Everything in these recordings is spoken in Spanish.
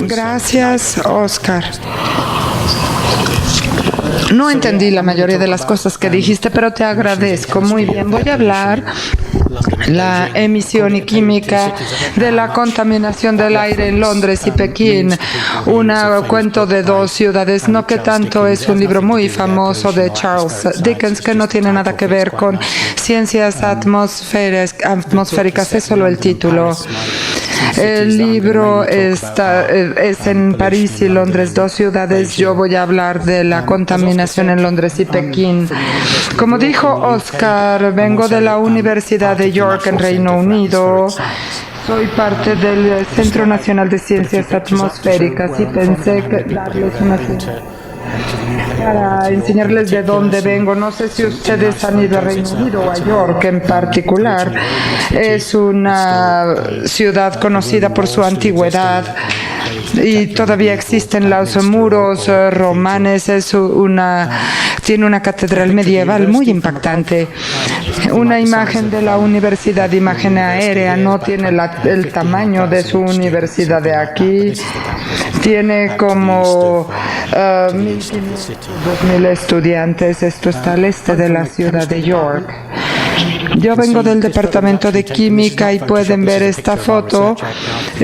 Gracias, Oscar. No entendí la mayoría de las cosas que dijiste, pero te agradezco. Muy bien, voy a hablar la emisión y química de la contaminación del aire en Londres y Pekín, un cuento de dos ciudades, no que tanto es un libro muy famoso de Charles Dickens que no tiene nada que ver con ciencias atmosféricas, es solo el título. El libro es en París y Londres, dos ciudades. Yo voy a hablar de la contaminación en Londres y Pekín. Como dijo Oscar, vengo de la Universidad de York en Reino Unido. Soy parte del Centro Nacional de Ciencias Atmosféricas y pensé que darles una para enseñarles de dónde vengo. No sé si ustedes han ido a Reino Unido o a York en particular. Es una ciudad conocida por su antigüedad y todavía existen los muros romanes. Tiene una catedral medieval muy impactante. Una imagen de la universidad, imagen aérea, no tiene el tamaño de su universidad de aquí. Tiene como 2.000 estudiantes. Esto está al este de la ciudad de York. Yo vengo del departamento de química y pueden ver esta foto.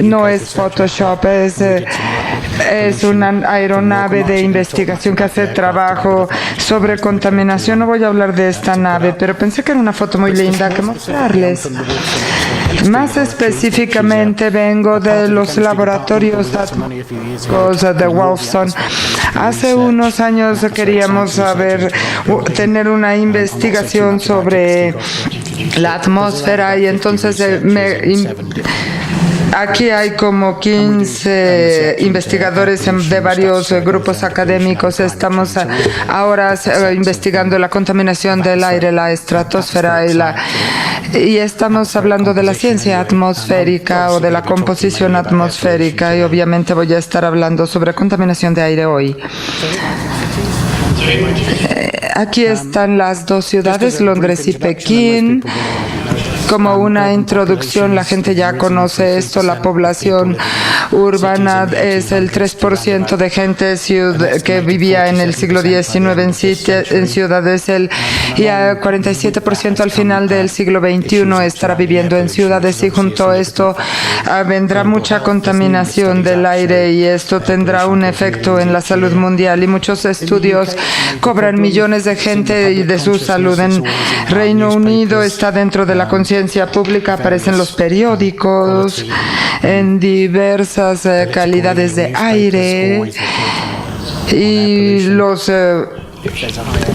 No es Photoshop, es una aeronave de investigación que hace trabajo sobre contaminación. No voy a hablar de esta nave, pero pensé que era una foto muy linda que mostrarles. Más específicamente vengo de los laboratorios de Wolfson. Hace unos años queríamos tener una investigación sobre la atmósfera y entonces aquí hay como 15 investigadores de varios grupos académicos. Estamos ahora investigando la contaminación del aire, la estratosfera y estamos hablando de la ciencia atmosférica o de la composición atmosférica y obviamente voy a estar hablando sobre contaminación de aire hoy. Aquí están las dos ciudades, Londres y Pekín. Como una introducción, la gente ya conoce esto, la población urbana es el 3% de gente que vivía en el siglo XIX en ciudades y el 47% al final del siglo XXI estará viviendo en ciudades y junto a esto vendrá mucha contaminación del aire y esto tendrá un efecto en la salud mundial y muchos estudios cobran millones de gente y de su salud. En Reino Unido está dentro de la conciencia pública, aparecen los periódicos en diversas calidades de aire y los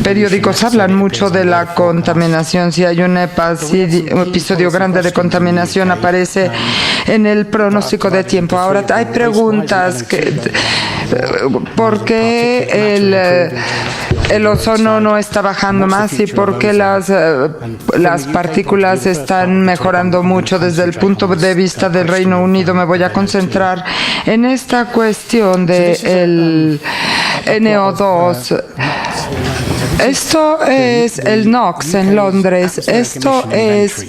periódicos hablan mucho de la contaminación. Si hay un episodio grande de contaminación, aparece en el pronóstico de tiempo. Ahora hay preguntas ¿por qué el ozono no está bajando más y por qué las partículas están mejorando mucho? Desde el punto de vista del Reino Unido me voy a concentrar en esta cuestión del NO2. Esto es el NOx en Londres. Esto es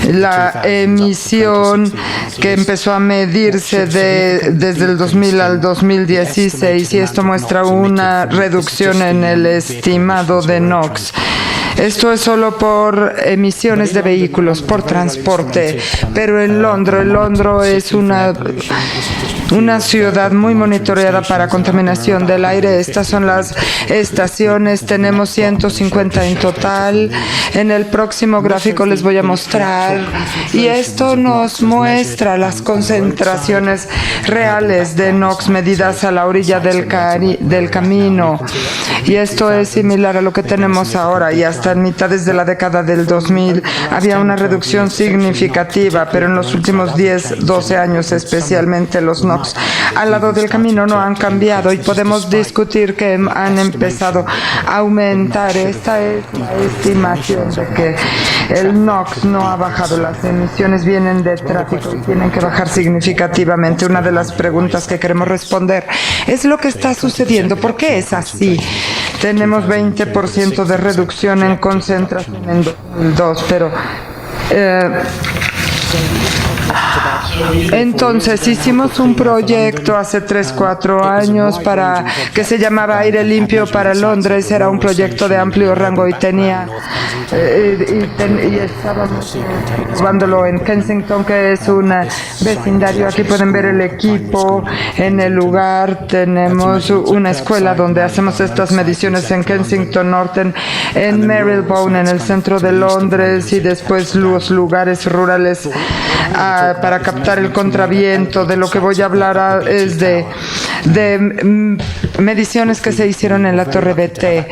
la emisión que empezó a medirse desde el 2000 al 2016 y esto muestra una reducción en el estimado de NOx. Esto es solo por emisiones de vehículos, por transporte, pero en Londres es una ciudad muy monitoreada para contaminación del aire. Estas son las estaciones, tenemos 150 en total. En el próximo gráfico les voy a mostrar y esto nos muestra las concentraciones reales de NOx medidas a la orilla del camino y esto es similar a lo que tenemos ahora y hasta en mitades de la década del 2000 había una reducción significativa, pero en los últimos 10, 12 años especialmente los NOx al lado del camino no han cambiado y podemos discutir que han empezado a aumentar. Esta es la estimación de que el NOx no ha bajado, las emisiones vienen de tráfico y tienen que bajar significativamente. Una de las preguntas que queremos responder es lo que está sucediendo. ¿Por qué es así? Tenemos 20% de reducción en concentración en 2002, pero Entonces hicimos un proyecto hace 3-4 años que se llamaba Aire Limpio para Londres. Era un proyecto de amplio rango y estábamos llevándolo en Kensington, que es un vecindario. Aquí pueden ver el equipo en el lugar. Tenemos una escuela donde hacemos estas mediciones en Kensington Norton, en Marylebone, en el centro de Londres, y después los lugares rurales para captar el contraviento. De lo que voy a hablar es de mediciones que se hicieron en la Torre BT,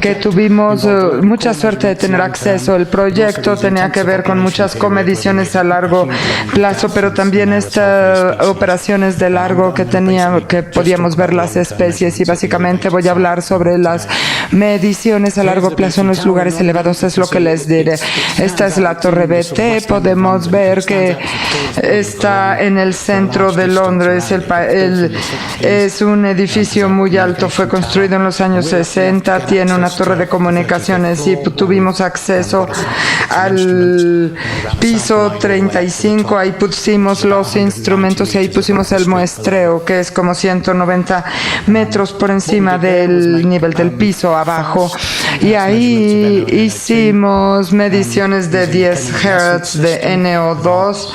que tuvimos mucha suerte de tener acceso. El proyecto tenía que ver con muchas comediciones a largo plazo, pero también estas operaciones de largo que podíamos ver las especies, y básicamente voy a hablar sobre las mediciones a largo plazo en los lugares elevados. Es lo que les diré. Esta es la Torre BT. Podemos ver que está en el centro de Londres. Es un edificio muy alto, fue construido en los años 60, tiene una torre de comunicaciones, y tuvimos acceso al piso 35. Ahí pusimos los instrumentos y ahí pusimos el muestreo, que es como 190 metros por encima del nivel del piso abajo, y ahí hicimos mediciones de 10 Hz de NO2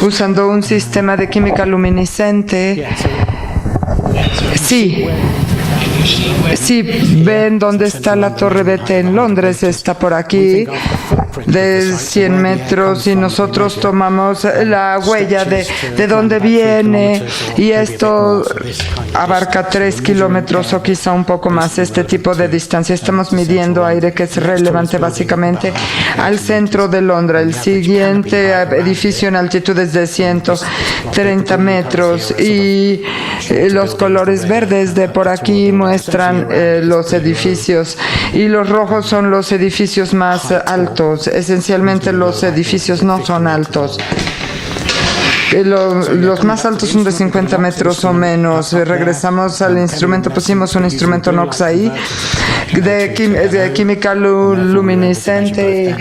usando un sistema de química luminiscente. Sí, ven dónde está la Torre BT en Londres. Está por aquí, de 100 metros, y nosotros tomamos la huella de dónde viene, y esto abarca 3 kilómetros o quizá un poco más, este tipo de distancia. Estamos midiendo aire que es relevante básicamente al centro de Londres. El siguiente edificio en altitud es de 130 metros, y los colores verdes de por aquí muestran los edificios, y los rojos son los edificios más altos. Esencialmente los edificios no son altos. Los más altos son de 50 metros o menos. Regresamos al instrumento, pusimos un instrumento NOx ahí de química luminiscente,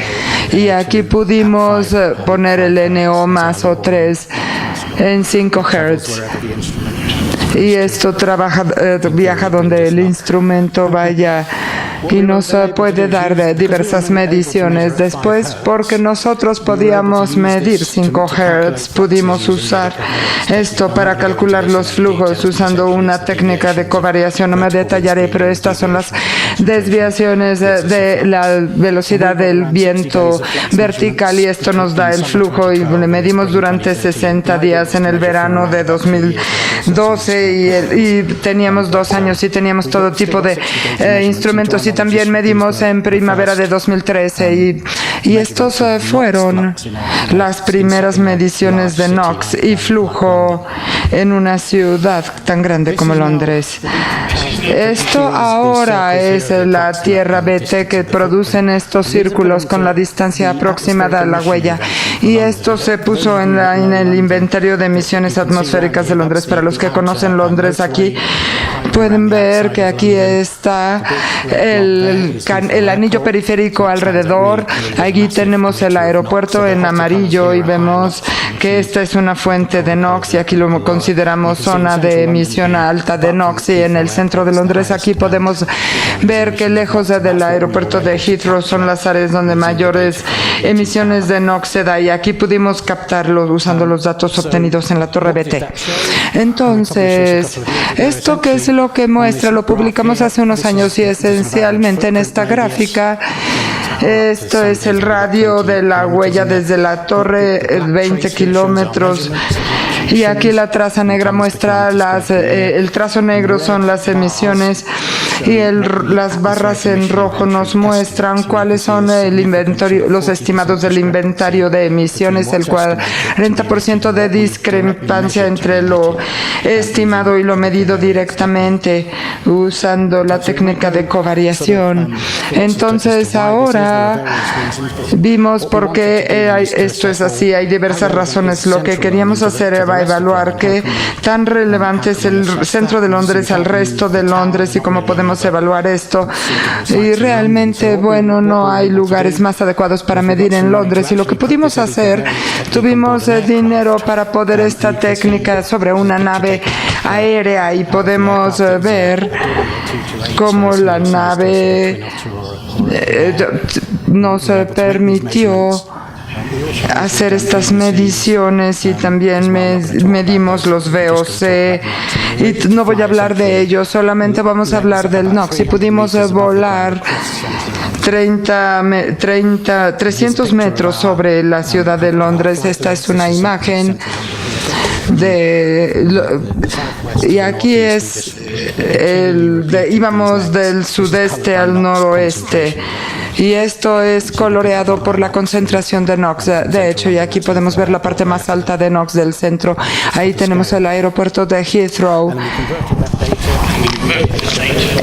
y aquí pudimos poner el NO más O3 en 5 Hz. Y esto viaja donde el instrumento vaya, y nos puede dar diversas mediciones. Después, porque nosotros podíamos medir 5 Hz, pudimos usar esto para calcular los flujos usando una técnica de covariación. No me detallaré, pero estas son las desviaciones de la velocidad del viento vertical, y esto nos da el flujo, y le medimos durante 60 días en el verano de 2012, y teníamos 2 años y teníamos todo tipo de instrumentos, y también medimos en primavera de 2013, y estos fueron las primeras mediciones de NOx y flujo en una ciudad tan grande como Londres. Esto ahora es la Tierra BT, que producen estos círculos con la distancia aproximada a la huella, y esto se puso en el inventario de emisiones atmosféricas de Londres. Para los que conocen Londres, aquí pueden ver que aquí está el anillo periférico alrededor. Allí tenemos el aeropuerto en amarillo, y vemos que esta es una fuente de NOx, y aquí lo consideramos zona de emisión alta de NOx. Y en el centro de Londres aquí podemos ver que lejos del aeropuerto de Heathrow son las áreas donde mayores emisiones de NOx se da, y aquí pudimos captarlo usando los datos obtenidos en la Torre BT. Entonces, ¿esto qué es lo que muestra? Lo publicamos hace unos años, y esencialmente en esta gráfica, esto es el radio de la huella desde la torre, 20 kilómetros. Y aquí la traza negra muestra el trazo negro son las emisiones, y las barras en rojo nos muestran cuáles son el inventario, los estimados del inventario de emisiones. El 40% de discrepancia entre lo estimado y lo medido directamente usando la técnica de covariación. Entonces ahora vimos por qué esto es así. Hay diversas razones. Lo que queríamos hacer era evaluar qué tan relevante es el centro de Londres al resto de Londres, y cómo podemos podemos evaluar esto. Y realmente, bueno, no hay lugares más adecuados para medir en Londres. Y lo que pudimos hacer, tuvimos dinero para poder esta técnica sobre una nave aérea y podemos ver cómo la nave nos permitió hacer estas mediciones y también medimos los VOC y no voy a hablar de ello, solamente vamos a hablar del NOx y pudimos volar 300 metros sobre la ciudad de Londres. Esta es una imagen y aquí es íbamos del sudeste al noroeste y esto es coloreado por la concentración de NOx. De hecho, y aquí podemos ver la parte más alta de NOx del centro. Ahí tenemos el aeropuerto de Heathrow.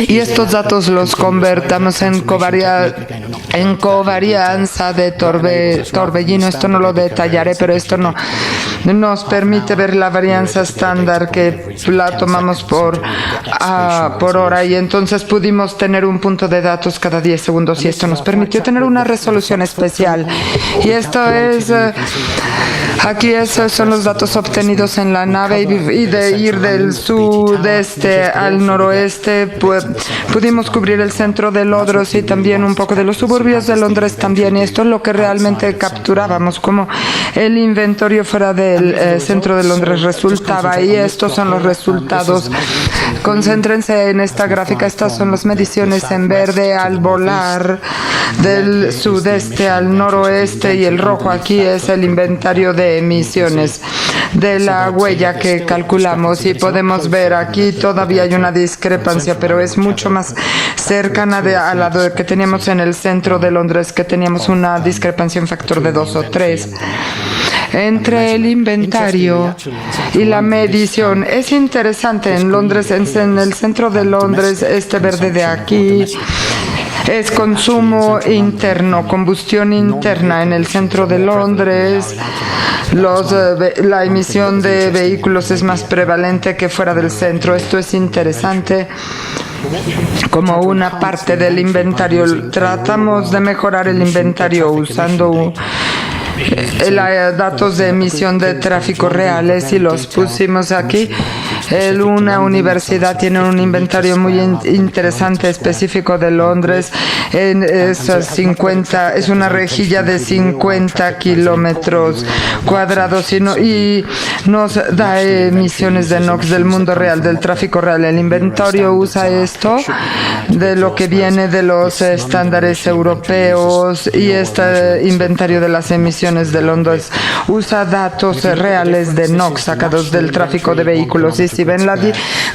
Y estos datos los convertamos en covarianza de torbellino. Esto no lo detallaré, pero esto nos permite ver la varianza estándar que la tomamos por hora y entonces pudimos tener un punto de datos cada 10 segundos y esto nos permitió tener una resolución especial. Y esto es, aquí esos son los datos obtenidos en la nave y de ir del sudeste al noroeste, pues, pudimos cubrir el centro de Londres y también un poco de los suburbios de Londres también. Y esto es lo que realmente capturábamos, como el inventario fuera del centro de Londres resultaba. Y estos son los resultados. Concéntrense en esta gráfica. Estas son las mediciones en verde al volar del sudeste al noroeste y el rojo aquí es el inventario de emisiones de la huella que calculamos y podemos ver aquí todavía hay una discrepancia, pero es mucho más cercana a la que teníamos en el centro de Londres, que teníamos una discrepancia en factor de 2 o 3 entre el inventario y la medición. Es interesante en Londres, en el centro de Londres, este verde de aquí es consumo interno, combustión interna. En el centro de Londres la emisión de vehículos es más prevalente que fuera del centro. Esto es interesante. Como una parte del inventario, tratamos de mejorar el inventario usando datos de emisión de tráfico reales y los pusimos aquí. Una universidad tiene un inventario muy interesante específico de Londres. Es una rejilla de 50 kilómetros cuadrados y nos da emisiones de NOx del mundo real, del tráfico real. El inventario usa esto de lo que viene de los estándares europeos y este inventario de las emisiones de Londres usa datos reales de NOx sacados del tráfico de vehículos. Y si ven la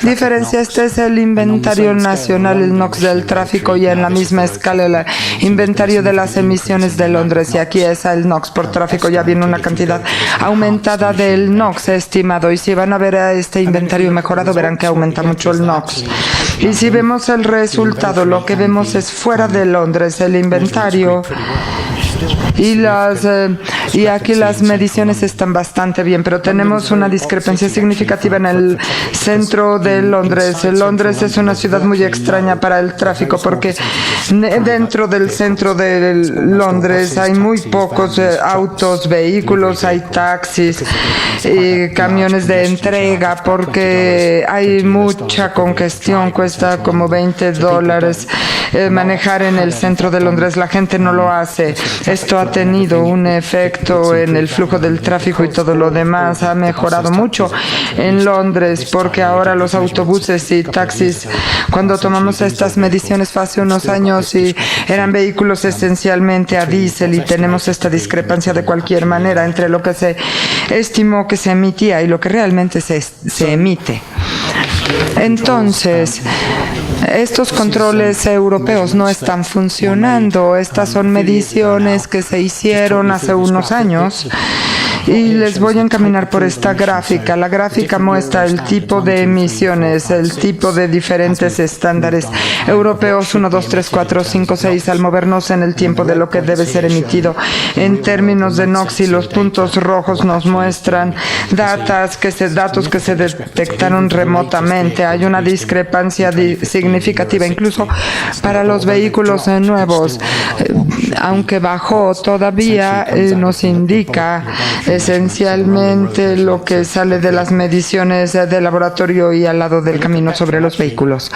diferencia, este es el inventario nacional, el NOx del tráfico, y en la misma escala el inventario de las emisiones de Londres. Y aquí es el NOx por tráfico, ya viene una cantidad aumentada del NOx estimado. Y si van a ver a este inventario mejorado, verán que aumenta mucho el NOx. Y si vemos el resultado, lo que vemos es fuera de Londres el inventario. Y aquí las mediciones están bastante bien, pero tenemos una discrepancia significativa en el centro de Londres. Londres es una ciudad muy extraña para el tráfico porque dentro del centro de Londres hay muy pocos autos, vehículos, hay taxis y camiones de entrega porque hay mucha congestión, cuesta como $20 manejar en el centro de Londres. La gente no lo hace. Esto ha tenido un efecto en el flujo del tráfico y todo lo demás. Ha mejorado mucho en Londres porque ahora los autobuses y taxis, cuando tomamos estas mediciones fue hace unos años y eran vehículos esencialmente a diésel y tenemos esta discrepancia de cualquier manera entre lo que se estimó que se emitía y lo que realmente se emite. Entonces, estos controles europeos no están funcionando. Estas son mediciones que se hicieron hace unos años Y les voy a encaminar por esta gráfica. La gráfica muestra el tipo de emisiones, el tipo de diferentes estándares europeos 1, 2, 3, 4, 5, 6 al movernos en el tiempo de lo que debe ser emitido en términos de NOx, y los puntos rojos nos muestran datos que se detectaron remotamente. Hay una discrepancia significativa incluso para los vehículos nuevos. Aunque bajó, todavía nos indica esencialmente lo que sale de las mediciones de laboratorio y al lado del camino sobre los vehículos.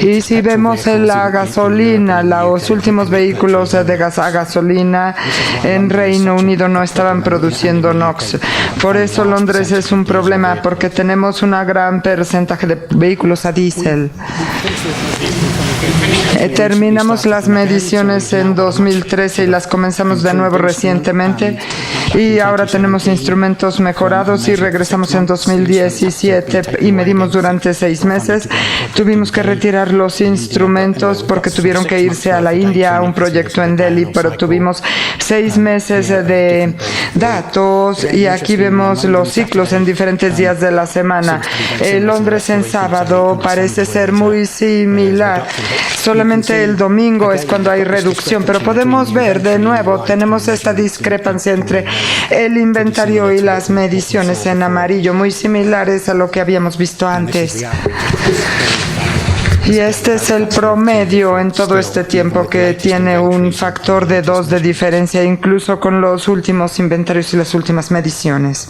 Y si vemos la gasolina, los últimos vehículos de gas a gasolina en Reino Unido no estaban produciendo NOx. Por eso Londres es un problema, porque tenemos un gran porcentaje de vehículos a diésel. Terminamos las mediciones en 2013 y las comenzamos de nuevo recientemente, y ahora tenemos instrumentos mejorados y regresamos en 2017 y medimos durante 6 meses. Tuvimos que retirar los instrumentos porque tuvieron que irse a la India a un proyecto en Delhi, pero tuvimos 6 meses de datos, y aquí vemos los ciclos en diferentes días de la semana. Londres en sábado parece ser muy similar. Solamente el domingo es cuando hay reducción, pero podemos ver de nuevo, tenemos esta discrepancia entre el inventario y las mediciones en amarillo, muy similares a lo que habíamos visto antes. Y este es el promedio en todo este tiempo, que tiene un factor de 2 de diferencia, incluso con los últimos inventarios y las últimas mediciones.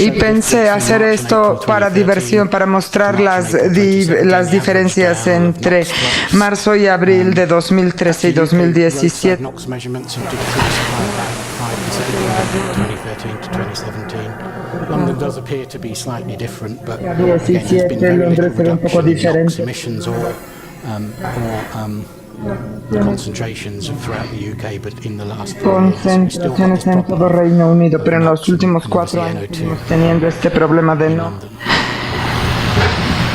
Y pensé hacer esto para diversión, para mostrar las diferencias entre marzo y abril de 2013 y 2017. London does appear to be slightly different, but again, there's been 17, very Londres little era un poco reduction in NOx diferente. emissions or concentrations throughout the UK, but in the last 4 years, we still got Concentraciones this en problem. todo Reino Unido, pero en los últimos 4 años estamos teniendo este problema de no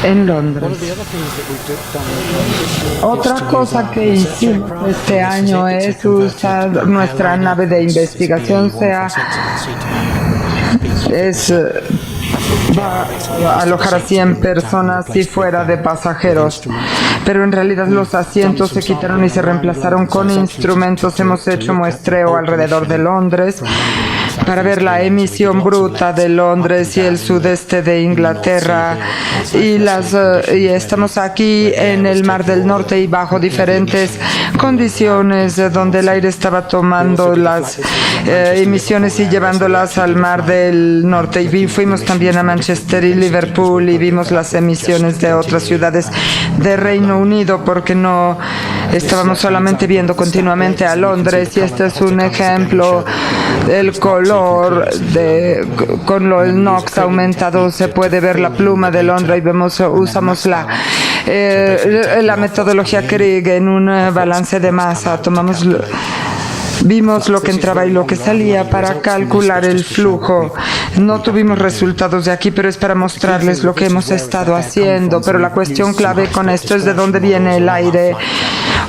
en Londres. Otra cosa que hicimos este año es usar nuestra nave de investigación, va a alojar a 100 personas y fuera de pasajeros, pero en realidad los asientos se quitaron y se reemplazaron con instrumentos. Hemos hecho muestreo alrededor de Londres para ver la emisión bruta de Londres y el sudeste de Inglaterra, y estamos aquí en el Mar del Norte y bajo diferentes condiciones donde el aire estaba tomando las emisiones y llevándolas al Mar del Norte, y fuimos también a Manchester y Liverpool y vimos las emisiones de otras ciudades de Reino Unido, porque no estábamos solamente viendo continuamente a Londres. Y este es un ejemplo del color con el NOx aumentado. Se puede ver la pluma de Londres y usamos la metodología Krieg en un balance de masa. Vimos lo que entraba y lo que salía para calcular el flujo. No tuvimos resultados de aquí, pero es para mostrarles lo que hemos estado haciendo. Pero la cuestión clave con esto es de dónde viene el aire.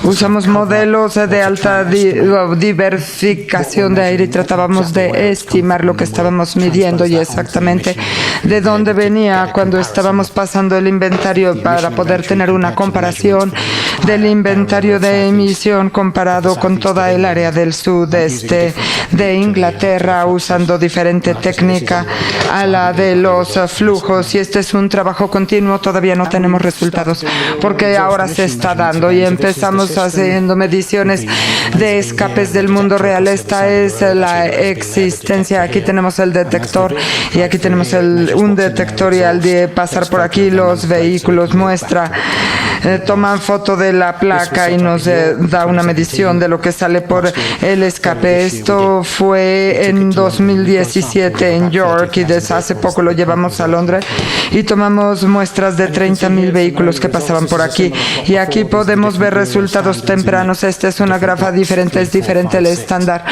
Usamos modelos de alta diversificación de aire y tratábamos de estimar lo que estábamos midiendo y exactamente de dónde venía cuando estábamos pasando el inventario, para poder tener una comparación del inventario de emisión comparado con toda el área del sudeste de Inglaterra, usando diferente técnica a la de los flujos. Y este es un trabajo continuo, todavía no tenemos resultados porque ahora se está dando, y empezamos haciendo mediciones de escapes del mundo real. Esta es la existencia. Aquí tenemos el detector y aquí tenemos un detector, y al de pasar por aquí los vehículos toman foto de la placa y nos da una medición de lo que sale por el escape. Esto fue en 2017 en York, y desde hace poco lo llevamos a Londres y tomamos muestras de 30.000 vehículos que pasaban por aquí, y aquí podemos ver resultados tempranos. Esta es una grafa diferente, es diferente el estándar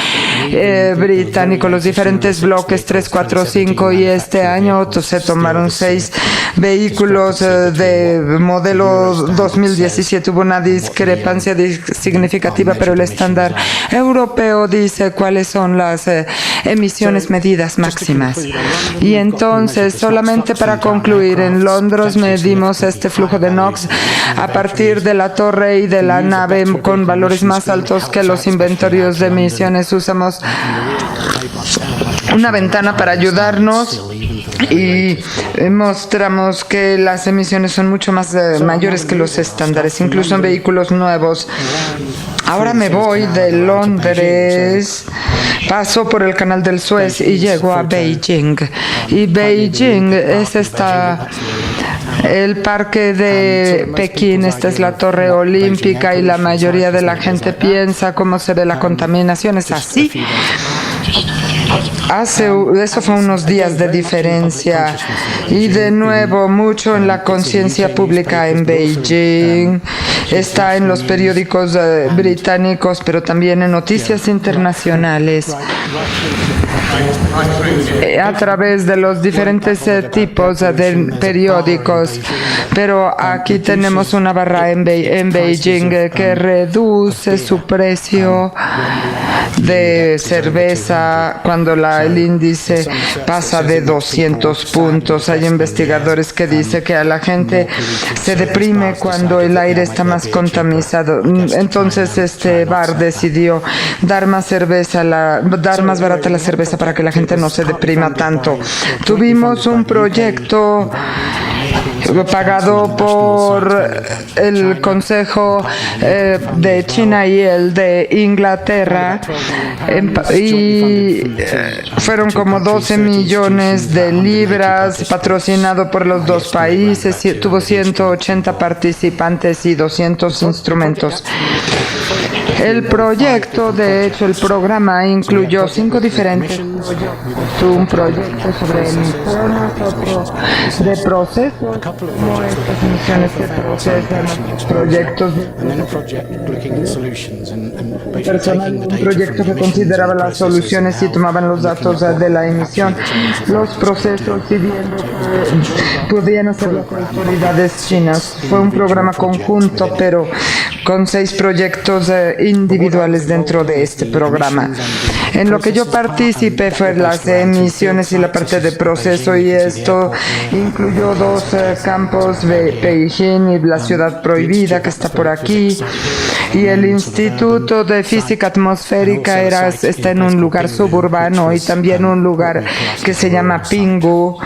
británico, los diferentes bloques 3, 4, 5, y este año se tomaron 6 vehículos de modelo 2017 hubo una discrepancia significativa, pero el estándar europeo dice cuáles son las emisiones medidas máximas. Y entonces, solamente para concluir, en Londres medimos este flujo de NOx a partir de la torre y de la nave con valores más altos que los inventarios de emisiones. Usamos una ventana para ayudarnos y mostramos que las emisiones son mucho más mayores que los estándares, incluso en vehículos nuevos. Ahora me voy de Londres, paso por el canal del Suez y llego a Beijing. Y Beijing es el parque de Pekín. Esta es la torre olímpica y la mayoría de la gente piensa cómo se ve la contaminación. Es así. Eso fue unos días de diferencia y de nuevo mucho en la conciencia pública en Beijing. Está en los periódicos británicos, pero también en noticias internacionales. A través de los diferentes tipos de periódicos, pero aquí tenemos una barra en Beijing que reduce su precio de cerveza cuando el índice pasa de 200 puntos. Hay investigadores que dicen que a la gente se deprime cuando el aire está más contaminado. Entonces este bar decidió dar más barata la cerveza para que la gente no se deprima tanto. Tuvimos un proyecto pagado por el Consejo de China y el de Inglaterra, y fueron como 12 millones de libras, patrocinado por los dos países, tuvo 180 participantes y 200 instrumentos. El proyecto, de hecho, el programa incluyó 5 diferentes proyectos. Un proyecto sobre emisiones, otro de procesos, como estas emisiones que procesan, proyectos personal, un proyecto que consideraba las soluciones y tomaban los datos de la emisión, los procesos y viendo que podían hacer las autoridades chinas. Fue un programa conjunto, pero con 6 proyectos individuales dentro de este programa. En lo que yo participé fue las emisiones y la parte de proceso, y esto incluyó 2 campos de Beijing y la ciudad prohibida que está por aquí, y el Instituto de Física Atmosférica está en un lugar suburbano, y también un lugar que se llama Pinghu,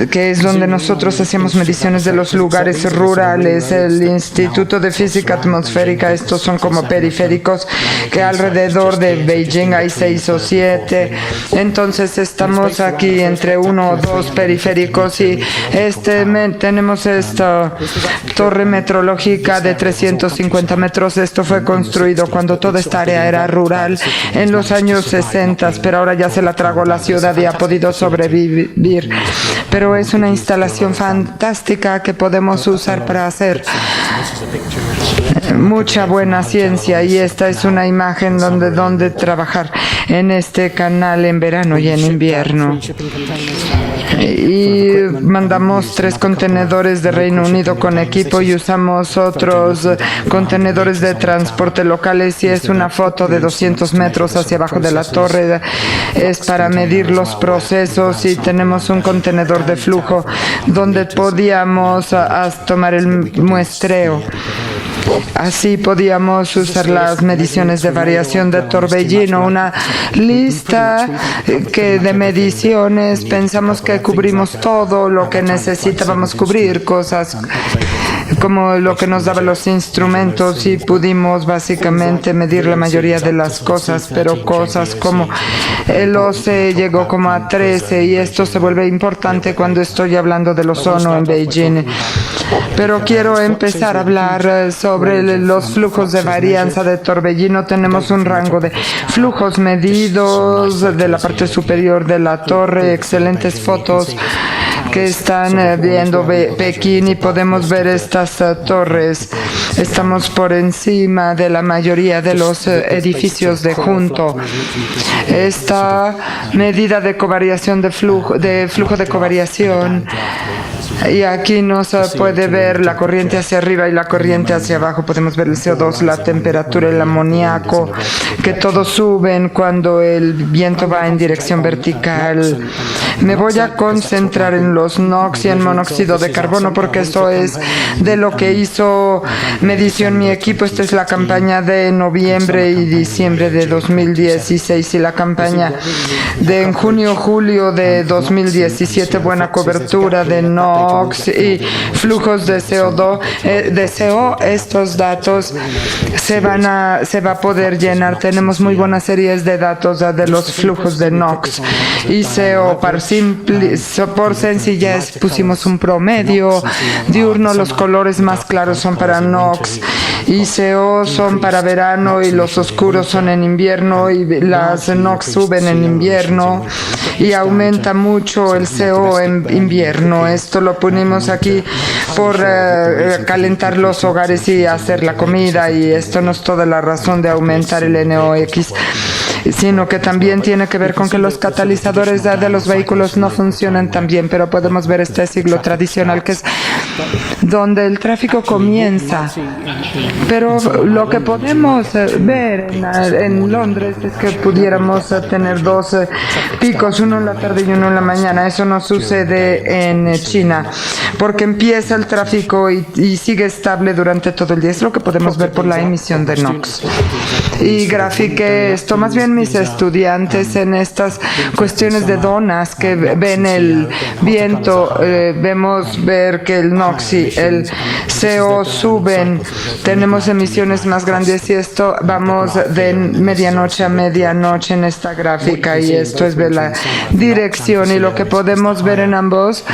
que es donde nosotros hacíamos mediciones de los lugares rurales. El Instituto de Física Atmosférica, estos son como periféricos, que alrededor de Beijing hay 6 o 7. Entonces estamos aquí entre 1 o 2 periféricos, y tenemos esta torre meteorológica de 350 metros. Esto fue construido cuando toda esta área era rural en los años 60, pero ahora ya se la tragó la ciudad y ha podido sobrevivir. Pero es una instalación fantástica que podemos usar para hacer mucha buena ciencia, y esta es una imagen donde trabajar en este canal en verano y en invierno. Y mandamos 3 contenedores de Reino Unido con equipo, y usamos otros contenedores de transporte locales, y es una foto de 200 metros hacia abajo de la torre. Es para medir los procesos, y tenemos un contenedor de flujo donde podíamos tomar el muestreo. Así podíamos usar las mediciones de variación de torbellino, una lista de mediciones. Pensamos que cubrimos todo lo que necesitábamos cubrir, cosas como lo que nos daban los instrumentos, y pudimos básicamente medir la mayoría de las cosas, pero cosas como el OC llegó como a 13, y esto se vuelve importante cuando estoy hablando del ozono en Beijing. Pero quiero empezar a hablar sobre los flujos de varianza de torbellino. Tenemos un rango de flujos medidos de la parte superior de la torre, excelentes fotos que están viendo Pekín, y podemos ver estas torres. Estamos por encima de la mayoría de los edificios de junto. Esta medida de covariación de flujo de covariación Y aquí nos puede ver la corriente hacia arriba y la corriente hacia abajo. Podemos ver el CO2, la temperatura, el amoníaco, que todos suben cuando el viento va en dirección vertical. Me voy a concentrar en los NOx y en monóxido de carbono porque eso es de lo que hizo medición mi equipo. Esta es la campaña de noviembre y diciembre de 2016 y la campaña de en junio-julio de 2017. Buena cobertura de NOx y flujos de CO2, de CO. Estos datos se va a poder llenar. Tenemos muy buenas series de datos de los flujos de NOx y CO. Por sencillez pusimos un promedio diurno. Los colores más claros son para NOx y CO son para verano y los oscuros son en invierno, y las NOx suben en invierno y aumenta mucho el CO en invierno. Esto lo ponemos aquí por calentar los hogares y hacer la comida, y esto no es toda la razón de aumentar el NOx, sino que también tiene que ver con que los catalizadores de los vehículos no funcionan tan bien, pero podemos ver este siglo tradicional que es donde el tráfico comienza. Pero lo que podemos ver en Londres es que pudiéramos tener dos picos, uno en la tarde y uno en la mañana. Eso no sucede en China, porque empieza el tráfico y sigue estable durante todo el día. Es lo que podemos ver por la emisión de NOx. Y grafiqué esto, más bien mis estudiantes, en estas cuestiones de donas que ven el viento, ver que el NOx y el CO suben, tenemos emisiones más grandes, y esto vamos de medianoche a medianoche en esta gráfica, y esto es ver la dirección, y lo que podemos ver en ambos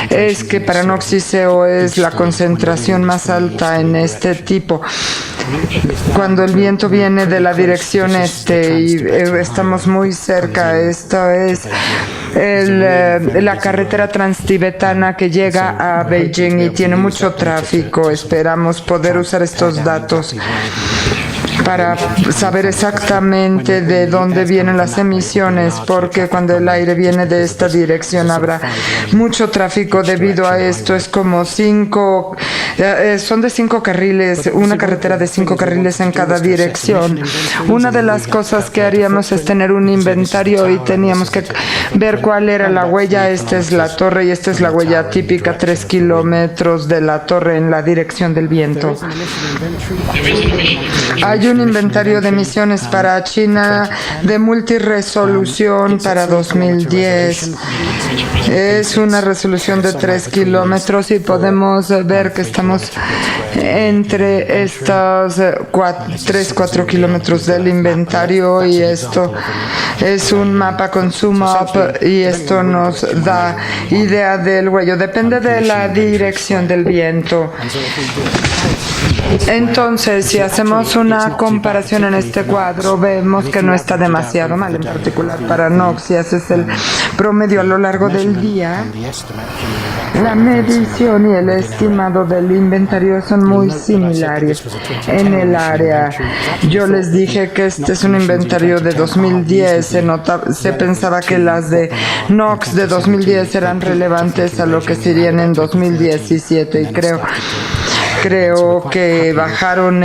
es que para NOx y CO es la concentración más alta en este tipo. Cuando el viento viene de la dirección este y estamos muy cerca, esto es la carretera transtibetana que llega a Beijing y tiene mucho tráfico. Esperamos poder usar estos datos para saber exactamente de dónde vienen las emisiones, porque cuando el aire viene de esta dirección habrá mucho tráfico debido a esto. Es como son de 5 carriles, una carretera de 5 carriles en cada dirección. Una de las cosas que haríamos es tener un inventario y teníamos que ver cuál era la huella. Esta es la torre y esta es la huella típica, 3 kilómetros de la torre en la dirección del viento. Hay un inventario de emisiones para China de multiresolución para 2010. Es una resolución de 3 kilómetros y podemos ver que estamos entre estos 3-4 kilómetros del inventario, y esto es un mapa con zoom up y esto nos da idea del huello. Depende de la dirección del viento. Entonces, si hacemos una comparación en este cuadro, vemos que no está demasiado mal, en particular para NOx. Si haces el promedio a lo largo del día, la medición y el estimado del inventario son muy similares en el área. Yo les dije que este es un inventario de 2010. Se pensaba que las de NOx de 2010 eran relevantes a lo que serían en 2017, y creo que bajaron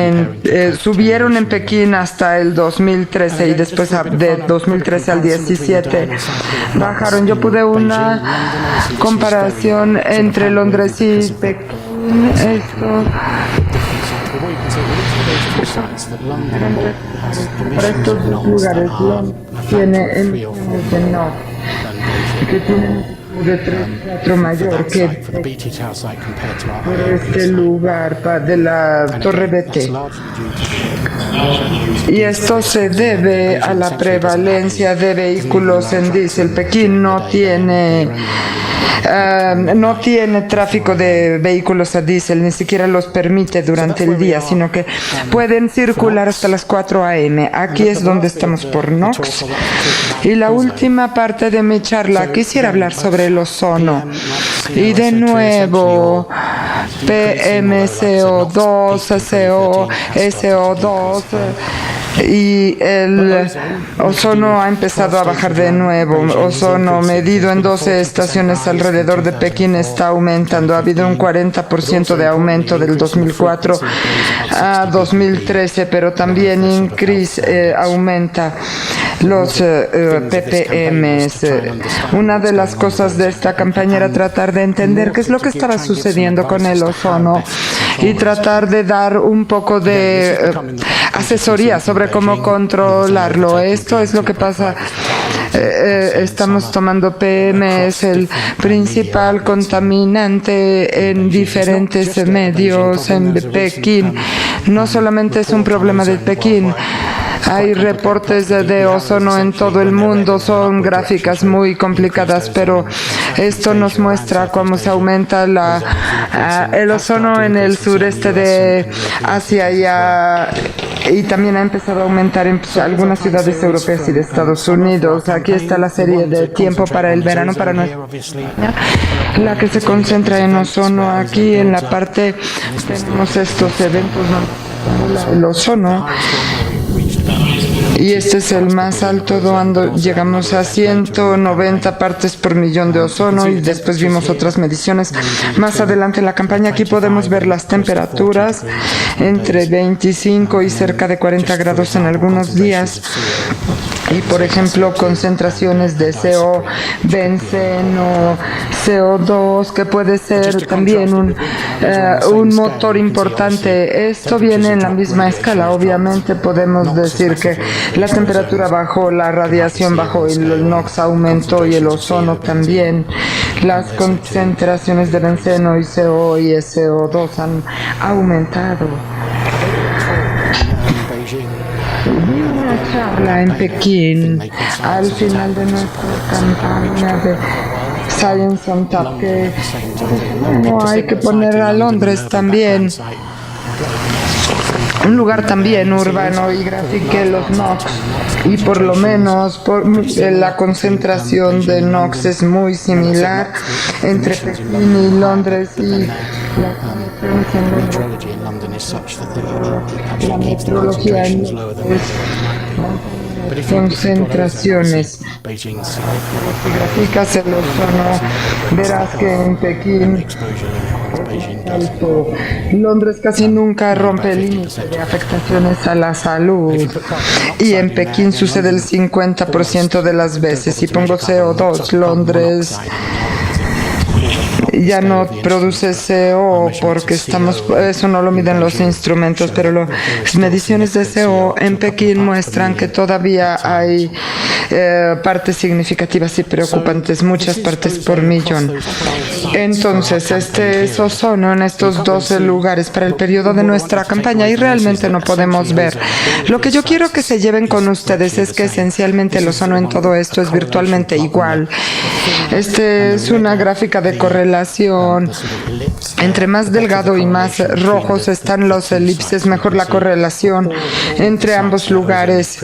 subieron en Pekín hasta el 2013 y después de 2013 al 17 bajaron. Yo pude una comparación entre Londres y Pekín. Para estos dos lugares, Londres tiene emisiones de NOx que tienen de 3-4 mayor que por este lugar de la Torre BT. Y esto se debe a la prevalencia de vehículos en diésel. Pekín no tiene tráfico de vehículos a diésel, ni siquiera los permite durante el día, sino que pueden circular hasta las 4 a.m. Aquí es donde estamos por NOx. Y la última parte de mi charla quisiera hablar sobre el ozono. Y de nuevo, PM, CO2, CO, SO2. y el ozono ha empezado a bajar de nuevo. Ozono medido en 12 estaciones alrededor de Pekín está aumentando. Ha habido un 40% de aumento del 2004 a 2013, pero también INCRIS aumenta los ppms. Una de las cosas de esta campaña era tratar de entender qué es lo que estaba sucediendo con el ozono y tratar de dar un poco de asesoría sobre cómo controlarlo. Esto es lo que pasa. Estamos tomando PM, es el principal contaminante en diferentes medios en Pekín. No solamente es un problema de Pekín. Hay reportes de ozono en todo el mundo, son gráficas muy complicadas, pero esto nos muestra cómo se aumenta el ozono en el sureste de Asia y también ha empezado a aumentar en algunas ciudades europeas y de Estados Unidos. Aquí está la serie de tiempo para el verano, para la que se concentra en ozono. Aquí en la parte tenemos estos eventos, el ozono. Y este es el más alto cuando llegamos a 190 partes por millón de ozono y después vimos otras mediciones. Más adelante en la campaña aquí podemos ver las temperaturas entre 25 y cerca de 40 grados en algunos días. Y por ejemplo, concentraciones de CO, benceno, CO2, que puede ser también un motor importante. Esto viene en la misma escala. Obviamente podemos decir que la temperatura bajó, la radiación bajó, y el NOx aumentó y el ozono también. Las concentraciones de benceno y CO y CO2 han aumentado. Vi una charla en Pekín al final de nuestra campaña de Science on Tap que no hay que poner a Londres también, un lugar también urbano, y grafiqué los NOx, y por lo menos la concentración de NOx es muy similar entre Pekín y Londres, y la meteorología en concentraciones. Si graficas el ozono, verás que en Pekín alto. Londres casi nunca rompe el límite de afectaciones a la salud, y en Pekín sucede el 50% de las veces. Si pongo CO2, Londres ya no produce CO porque eso no lo miden los instrumentos, pero las mediciones de CO en Pekín muestran que todavía hay partes significativas y preocupantes, muchas partes por millón. Entonces, este es ozono en estos 12 lugares para el periodo de nuestra campaña, y realmente no podemos ver. Lo que yo quiero que se lleven con ustedes es que esencialmente el ozono en todo esto es virtualmente igual. Este es una gráfica de correlación. Entre más delgado y más rojos están los elipses, mejor la correlación entre ambos lugares.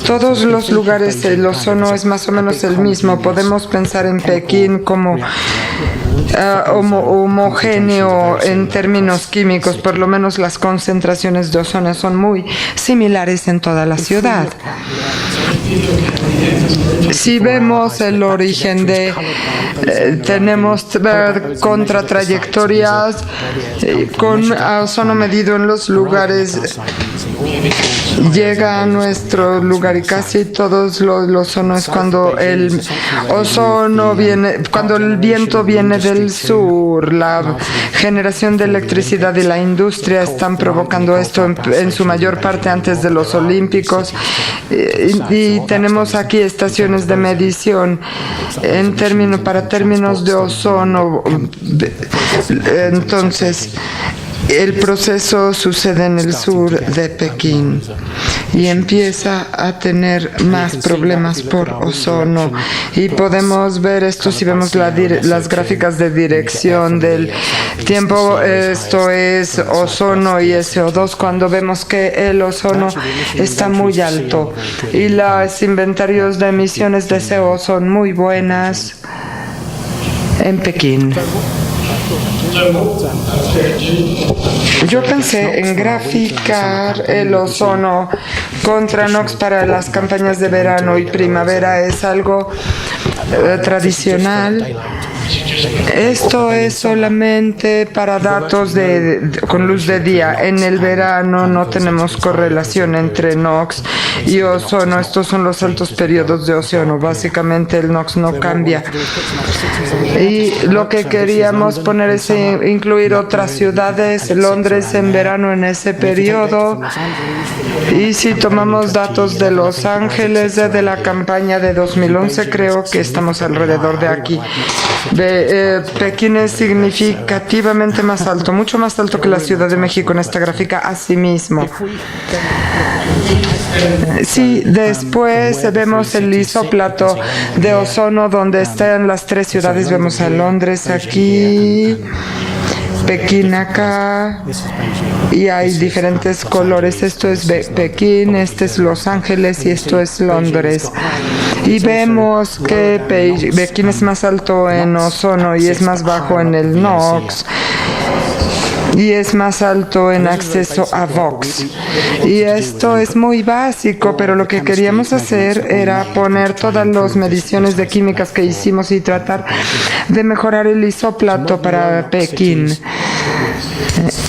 Todos los lugares el ozono es más o menos el mismo. Podemos pensar en Pekín como homogéneo en términos químicos. Por lo menos las concentraciones de ozono son muy similares en toda la ciudad. Si vemos el origen tenemos contratrayectorias con ozono medido en los lugares, llega a nuestro lugar, y casi todos los ozono es cuando el ozono viene, cuando el viento viene del sur. La generación de electricidad y la industria están provocando esto en su mayor parte antes de los Olímpicos, y tenemos aquí estaciones de medición para términos de ozono. Entonces, el proceso sucede en el sur de Pekín y empieza a tener más problemas por ozono, y podemos ver esto si vemos las gráficas de dirección del tiempo. Esto es ozono y SO2 cuando vemos que el ozono está muy alto y los inventarios de emisiones de CO son muy buenas en Pekín. Yo pensé en graficar el ozono contra NOx para las campañas de verano y primavera. Es algo tradicional. Esto es solamente para datos con luz de día. En el verano no tenemos correlación entre NOx y ozono. Estos son los altos periodos de ozono. Básicamente el NOx no cambia. Y lo que queríamos poner es incluir otras ciudades, Londres en verano en ese periodo. Y si tomamos datos de Los Ángeles de la campaña de 2011, creo que estamos alrededor de aquí. Pekín es significativamente más alto, mucho más alto que la Ciudad de México en esta gráfica asimismo. Sí, después vemos el isóplato de ozono donde están las tres ciudades. Vemos a Londres aquí, Pekín acá, y hay diferentes colores. Esto es Pekín, este es Los Ángeles y esto es Londres. Y vemos que Pekín es más alto en ozono y es más bajo en el NOx. Y es más alto en acceso a VOx. Y esto es muy básico, pero lo que queríamos hacer era poner todas las mediciones de químicas que hicimos y tratar de mejorar el isóplato para Pekín.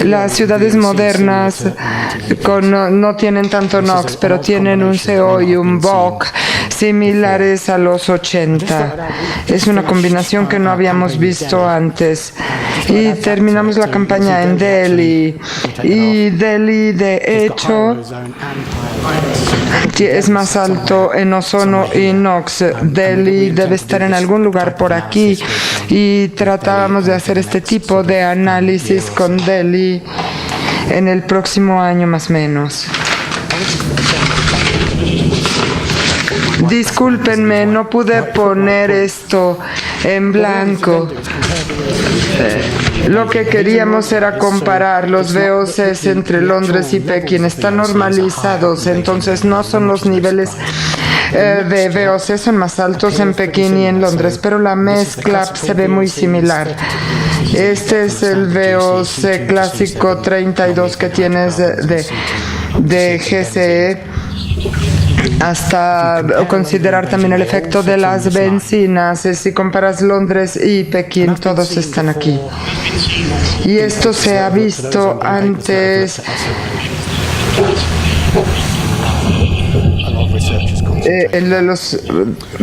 Las ciudades modernas no tienen tanto NOx, pero tienen un CO y un VOC similares a los 80. Es una combinación que no habíamos visto antes. Y terminamos la campaña en Delhi. Y Delhi, de hecho, es más alto en ozono y NOx. Delhi debe estar en algún lugar por aquí. Y tratábamos de hacer este tipo de análisis con Delhi en el próximo año más o menos. Discúlpenme, no pude poner esto en blanco. Lo que queríamos era comparar los VOCs entre Londres y Pekín. Están normalizados, entonces no son los niveles de VOC, son más altos en Pekín y en Londres, pero la mezcla se ve muy similar. Este es el VOC clásico 32 que tienes de GCE. Hasta considerar también el efecto de las bencinas. Si comparas Londres y Pekín, todos están aquí. Y esto se ha visto antes.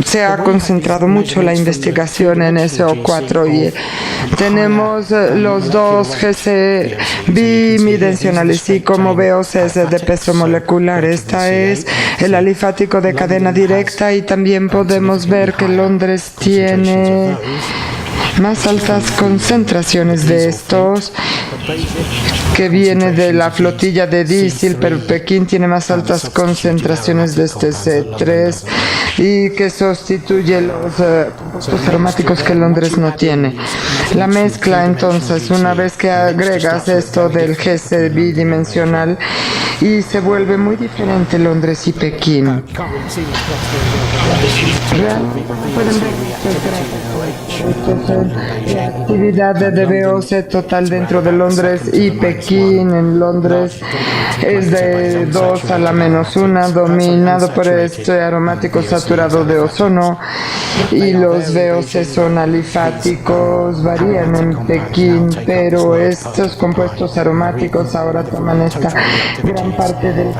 Se ha concentrado mucho la investigación en SO4 y tenemos los dos GC bidimensionales y como VOCs de peso molecular. Esta es el alifático de cadena directa y también podemos ver que Londres tiene más altas concentraciones de estos, que viene de la flotilla de diésel, pero Pekín tiene más altas concentraciones de este C3 y que sustituye los compuestos aromáticos que Londres no tiene. La mezcla, entonces, una vez que agregas esto del GC bidimensional, y se vuelve muy diferente Londres y Pekín. Pueden ver la actividad de VOC total dentro de Londres y Pekín. En Londres es de 2 a la -1, dominado por este aromático saturado de ozono, y los VOC son alifáticos, varían en Pekín, pero estos compuestos aromáticos ahora toman esta gran parte del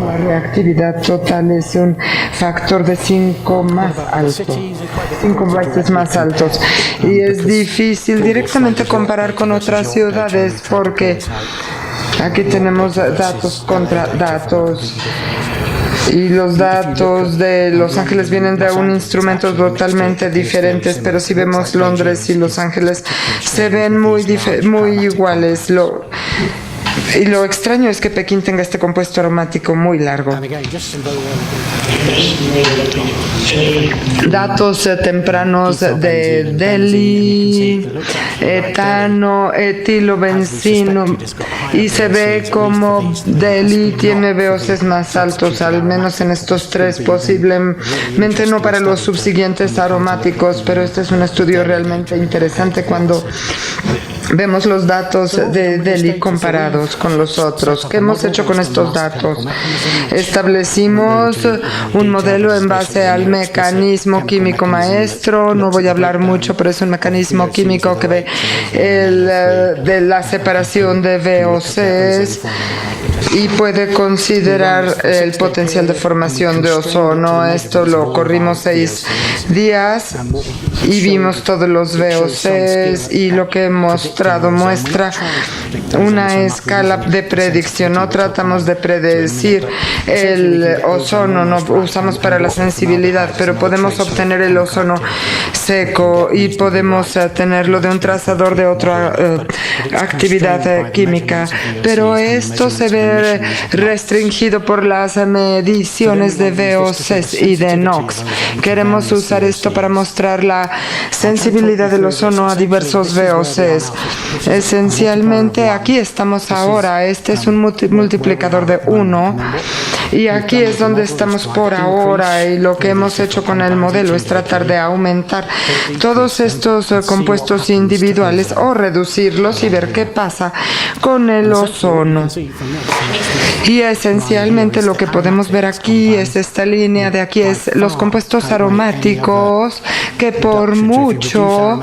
la reactividad total es un factor de 5 más alto, 5 veces más altos, y es difícil directamente comparar con otras ciudades porque aquí tenemos datos contra datos. Y los datos de Los Ángeles vienen de un instrumento totalmente diferentes, pero si vemos Londres y Los Ángeles se ven muy iguales. Y lo extraño es que Pekín tenga este compuesto aromático muy largo. Datos tempranos de Delhi, etano, etilobencino, y se ve como Delhi tiene VOCs más altos, al menos en estos tres, posiblemente no para los subsiguientes aromáticos, pero este es un estudio realmente interesante cuando Vemos los datos de Delhi comparados con los otros. ¿Qué hemos hecho con estos datos? Establecimos un modelo en base al mecanismo químico maestro. No voy a hablar mucho, pero es un mecanismo químico que ve de la separación de VOCs y puede considerar el potencial de formación de ozono. Esto lo corrimos 6 días y vimos todos los VOCs, y lo que he mostrado muestra una escala de predicción. No tratamos de predecir el ozono, no usamos para la sensibilidad, pero podemos obtener el ozono seco y podemos tenerlo de un trazador de otra actividad química. Pero esto se ve restringido por las mediciones de VOCs y de NOx. Queremos usar esto para mostrar la sensibilidad del ozono a diversos VOCs. Esencialmente, aquí estamos ahora. Este es un multiplicador de 1 y aquí es donde estamos por ahora, y lo que hemos hecho con el modelo es tratar de aumentar todos estos compuestos individuales o reducirlos y ver qué pasa con el ozono. Y esencialmente lo que podemos ver aquí es esta línea de aquí, es los compuestos aromáticos que por mucho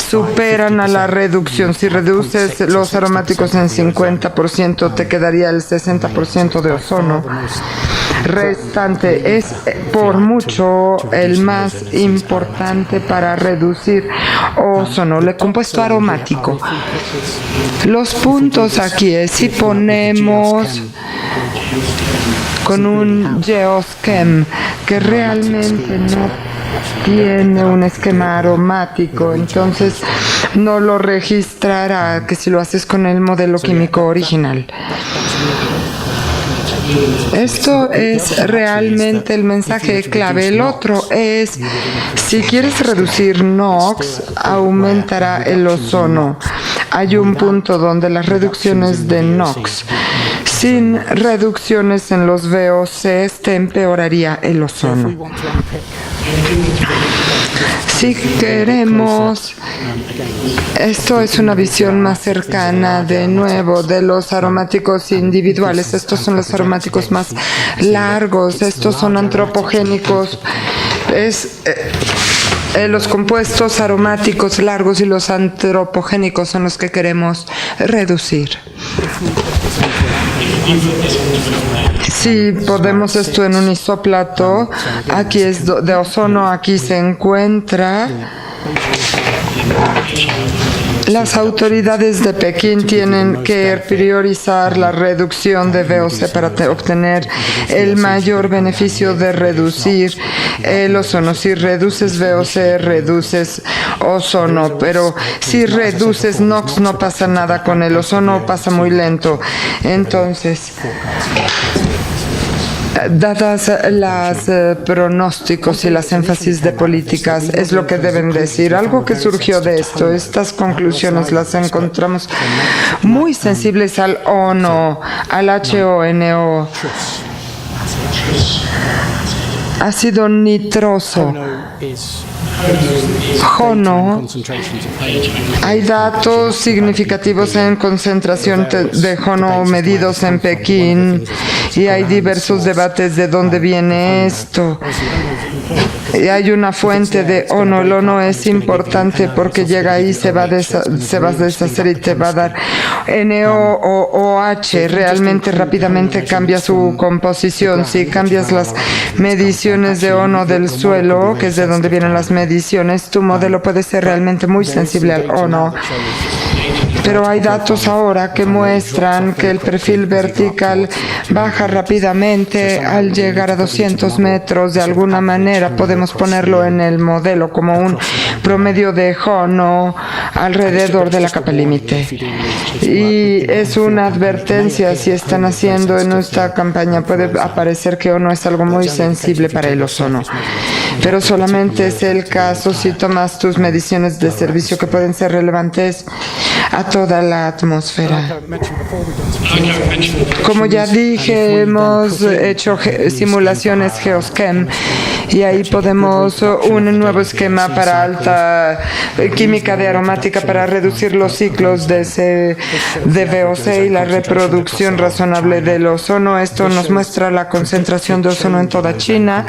superan a la reducción. Si reduces los aromáticos en 50%, te quedaría el 60% de ozono restante. Es por mucho el más importante para reducir ozono, el compuesto aromático. Los puntos aquí es si ponemos con un geoschem que realmente no tiene un esquema aromático, entonces no lo registrará que si lo haces con el modelo químico original. Esto es realmente el mensaje clave. El otro es, si quieres reducir NOx, aumentará el ozono. Hay un punto donde las reducciones de NOx sin reducciones en los VOCs te empeoraría el ozono. Si queremos, esto es una visión más cercana, de nuevo, de los aromáticos individuales. Estos son los aromáticos más largos, estos son antropogénicos. Los compuestos aromáticos largos y los antropogénicos son los que queremos reducir. Si podemos esto en un isóplato, aquí es de ozono, aquí se encuentra. Las autoridades de Pekín tienen que priorizar la reducción de VOC para obtener el mayor beneficio de reducir el ozono. Si reduces VOC, reduces ozono, pero si reduces NOx no pasa nada con el ozono, pasa muy lento. Entonces, dadas las pronósticos y las énfasis de políticas, es lo que deben decir. Algo que surgió de esto, estas conclusiones las encontramos muy sensibles al ONO, al HONO, ácido nitroso. HONO, hay datos significativos en concentración de HONO medidos en Pekín y hay diversos debates de dónde viene esto. Y hay una fuente de ONO. El ONO es importante porque llega ahí, se va a deshacer y te va a dar NO o OH. Realmente rápidamente cambia su composición. Si cambias las mediciones de ONO del suelo, que es de donde vienen las mediciones, tu modelo puede ser realmente muy sensible al ONO. Pero hay datos ahora que muestran que el perfil vertical baja rápidamente al llegar a 200 metros. De alguna manera podemos ponerlo en el modelo como un promedio de HONO alrededor de la capa límite. Y es una advertencia, si están haciendo en nuestra campaña, puede aparecer que ONO es algo muy sensible para el ozono. Pero solamente es el caso si tomas tus mediciones de servicio que pueden ser relevantes a toda la atmósfera. Como ya dije, hemos hecho simulaciones GeoSchem y ahí podemos un nuevo esquema para alta química de aromática para reducir los ciclos de VOC y la reproducción razonable del ozono. Esto nos muestra la concentración de ozono en toda China.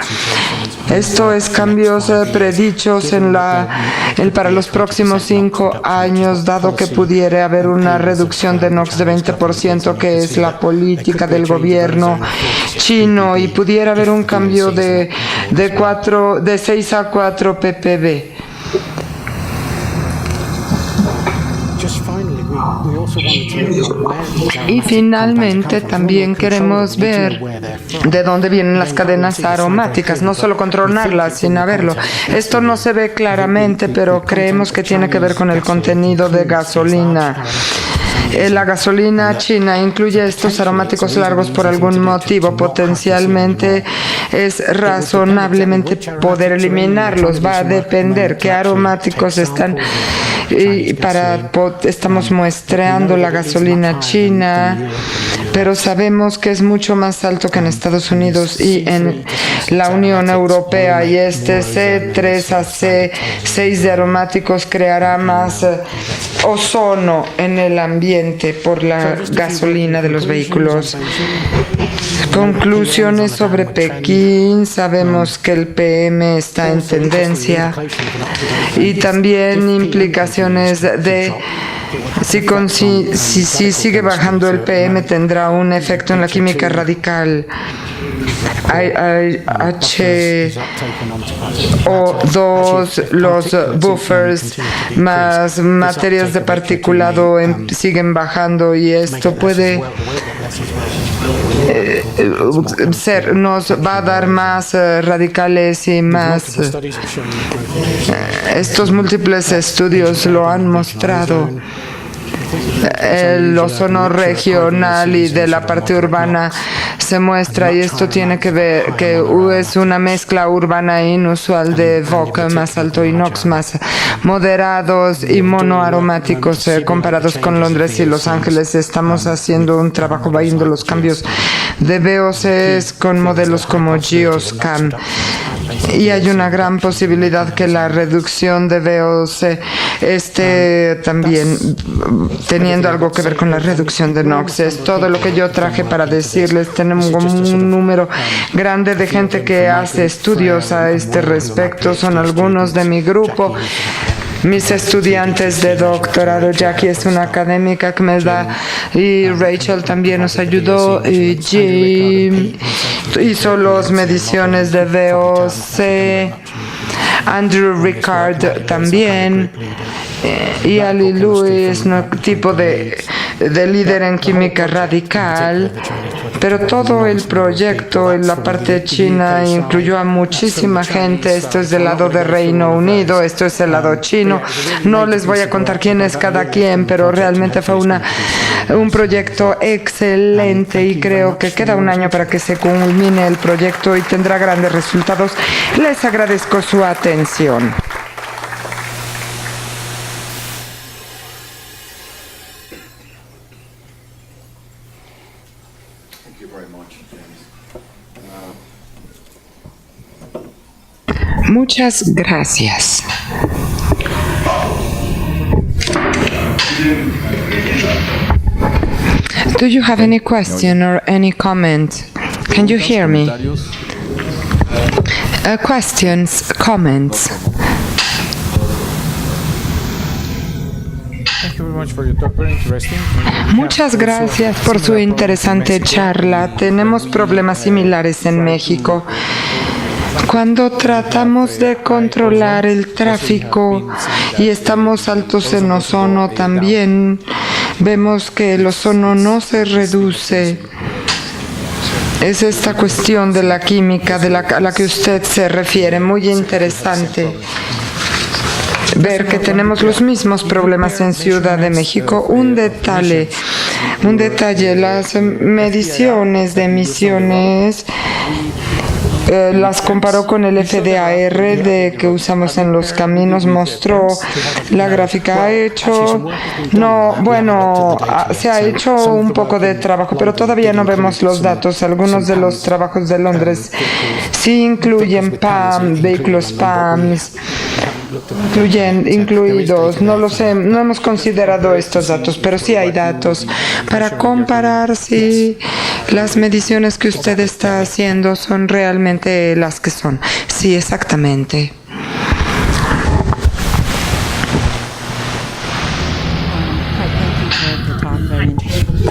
Esto es cambios predichos para los próximos 5 años, dado que pudiera haber una reducción de NOx de 20%, que es la política del gobierno chino, y pudiera haber un cambio de 6 a 4 ppb. Y finalmente también queremos ver de dónde vienen las cadenas aromáticas, no solo controlarlas, sino verlo. Esto no se ve claramente, pero creemos que tiene que ver con el contenido de gasolina. La gasolina china incluye estos aromáticos largos por algún motivo. Potencialmente es razonablemente poder eliminarlos. Va a depender qué aromáticos están. Estamos muestreando la gasolina china, pero sabemos que es mucho más alto que en Estados Unidos y en la Unión Europea, y este C3 a C6 de aromáticos creará más ozono en el ambiente por la gasolina de los vehículos. Conclusiones sobre Pekín. Sabemos que el PM está en tendencia, y también implicaciones de si sigue bajando el PM tendrá un efecto en la química radical. HO2, los buffers más materias de particulado siguen bajando, y esto puede nos va a dar más radicales y más. Estos múltiples estudios lo han mostrado. El ozono regional y de la parte urbana se muestra, y esto tiene que ver que es una mezcla urbana inusual de VOC más alto y NOx más moderados y monoaromáticos comparados con Londres y Los Ángeles. Estamos haciendo un trabajo viendo los cambios de VOCs con modelos como GeoSchem, y hay una gran posibilidad que la reducción de VOC esté también teniendo algo que ver con la reducción de NOx. Es todo lo que yo traje para decirles. Tenemos un número grande de gente que hace estudios a este respecto. Son algunos de mi grupo. Mis estudiantes de doctorado, Jackie es una académica que me da, y Rachel también nos ayudó, y Jim hizo las mediciones de VOC, Andrew Ricard también, y Ali Lewis, un tipo de líder en química radical. Pero todo el proyecto en la parte china incluyó a muchísima gente. Esto es del lado de Reino Unido, esto es el lado chino. No les voy a contar quién es cada quien, pero realmente fue un proyecto excelente, y creo que queda un año para que se culmine el proyecto y tendrá grandes resultados. Les agradezco su atención. Muchas gracias. Do you have any question or any comment? Can you hear me? Questions, comments. Muchas gracias por su interesante charla. Tenemos problemas similares en México. Cuando tratamos de controlar el tráfico y estamos altos en ozono, también vemos que el ozono no se reduce. Es esta cuestión de la química a la que usted se refiere, muy interesante. Ver que tenemos los mismos problemas en Ciudad de México. Un detalle, las mediciones de emisiones las comparó con el FDAR que usamos en los caminos, mostró la gráfica. Ha hecho, no, bueno, se ha hecho un poco de trabajo, pero todavía no vemos los datos. Algunos de los trabajos de Londres sí incluyen PAM, vehículos PAMs, incluidos, no lo sé, no hemos considerado estos datos, pero sí hay datos para comparar si las mediciones que usted está haciendo son realmente las que son. Sí, exactamente.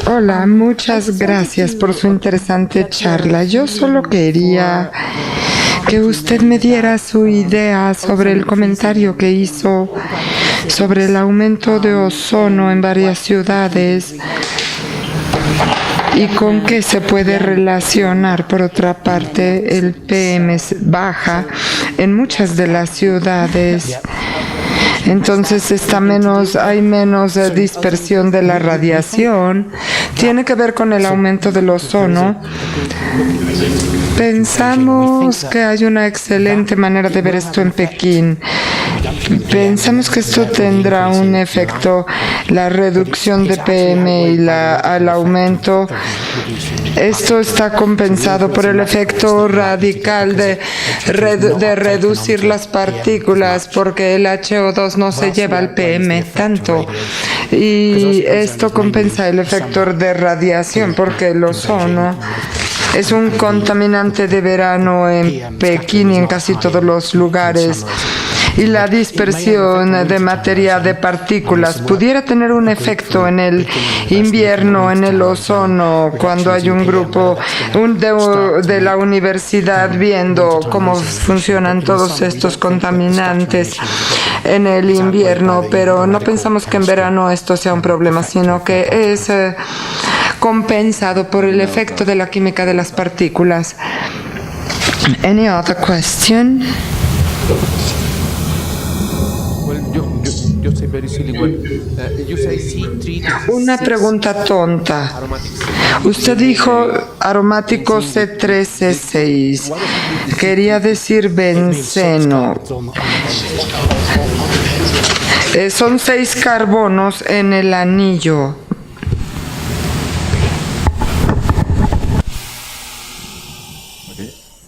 Hola, muchas gracias por su interesante charla. Yo solo quería que usted me diera su idea sobre el comentario que hizo sobre el aumento de ozono en varias ciudades y con qué se puede relacionar. Por otra parte, el PM baja en muchas de las ciudades. Entonces hay menos dispersión de la radiación. Tiene que ver con el aumento del ozono. Pensamos que hay una excelente manera de ver esto en Pekín. Pensamos que esto tendrá un efecto, la reducción de PM y el aumento. Esto está compensado por el efecto radical de reducir las partículas, porque el HO2 no se lleva al PM tanto. Y esto compensa el efecto de radiación, porque el ozono es un contaminante de verano en Pekín y en casi todos los lugares. Y la dispersión de materia de partículas pudiera tener un efecto en el invierno, en el ozono, cuando hay un grupo de la universidad viendo cómo funcionan todos estos contaminantes en el invierno, pero no pensamos que en verano esto sea un problema, sino que es compensado por el efecto de la química de las partículas. Any other question? Una pregunta tonta. Usted dijo aromático C3, C6. Quería decir benceno. Son 6 carbonos en el anillo.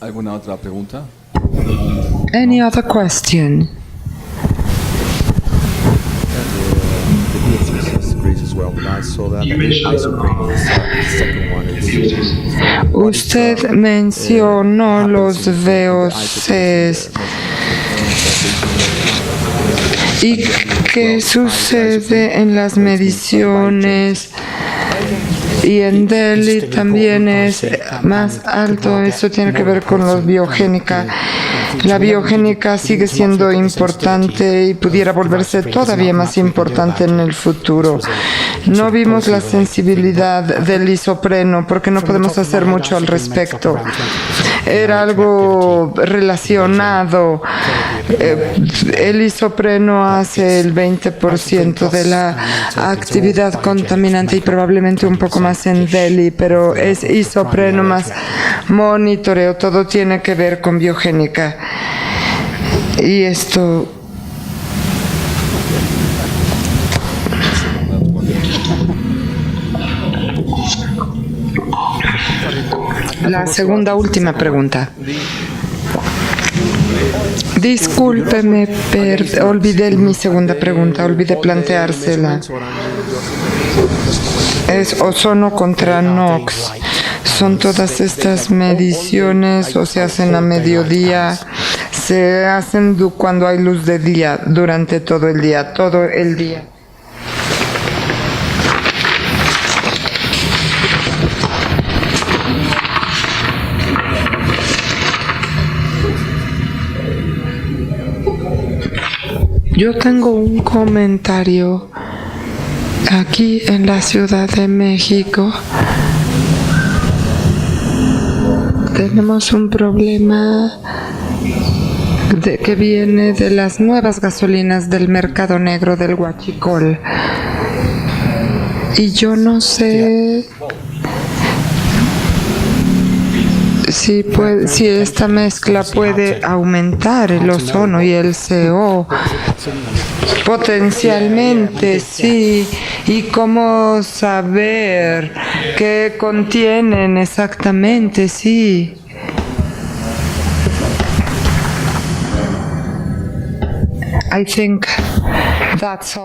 ¿Alguna otra pregunta? Any other question? Usted mencionó los VOCs. ¿Y qué sucede en las mediciones? Y en Delhi también es más alto. Eso tiene que ver con la biogénica. La biogénica sigue siendo importante y pudiera volverse todavía más importante en el futuro. No vimos la sensibilidad del isopreno porque no podemos hacer mucho al respecto. Era algo relacionado. El isopreno hace el 20% de la actividad contaminante y probablemente un poco más en Delhi, pero es isopreno más monitoreo. Todo tiene que ver con biogénica. Y esto... La segunda última pregunta. Discúlpeme, olvidé mi segunda pregunta, olvidé planteársela. Es ozono contra NOx. Son todas estas mediciones o se hacen a mediodía, se hacen cuando hay luz de día, durante todo el día, todo el día. Yo tengo un comentario. Aquí en la Ciudad de México tenemos un problema que viene de las nuevas gasolinas del mercado negro del huachicol. Y yo no sé si esta mezcla puede aumentar el ozono y el CO. Potencialmente, sí. ¿Y cómo saber qué contienen exactamente? Sí. I think that's all.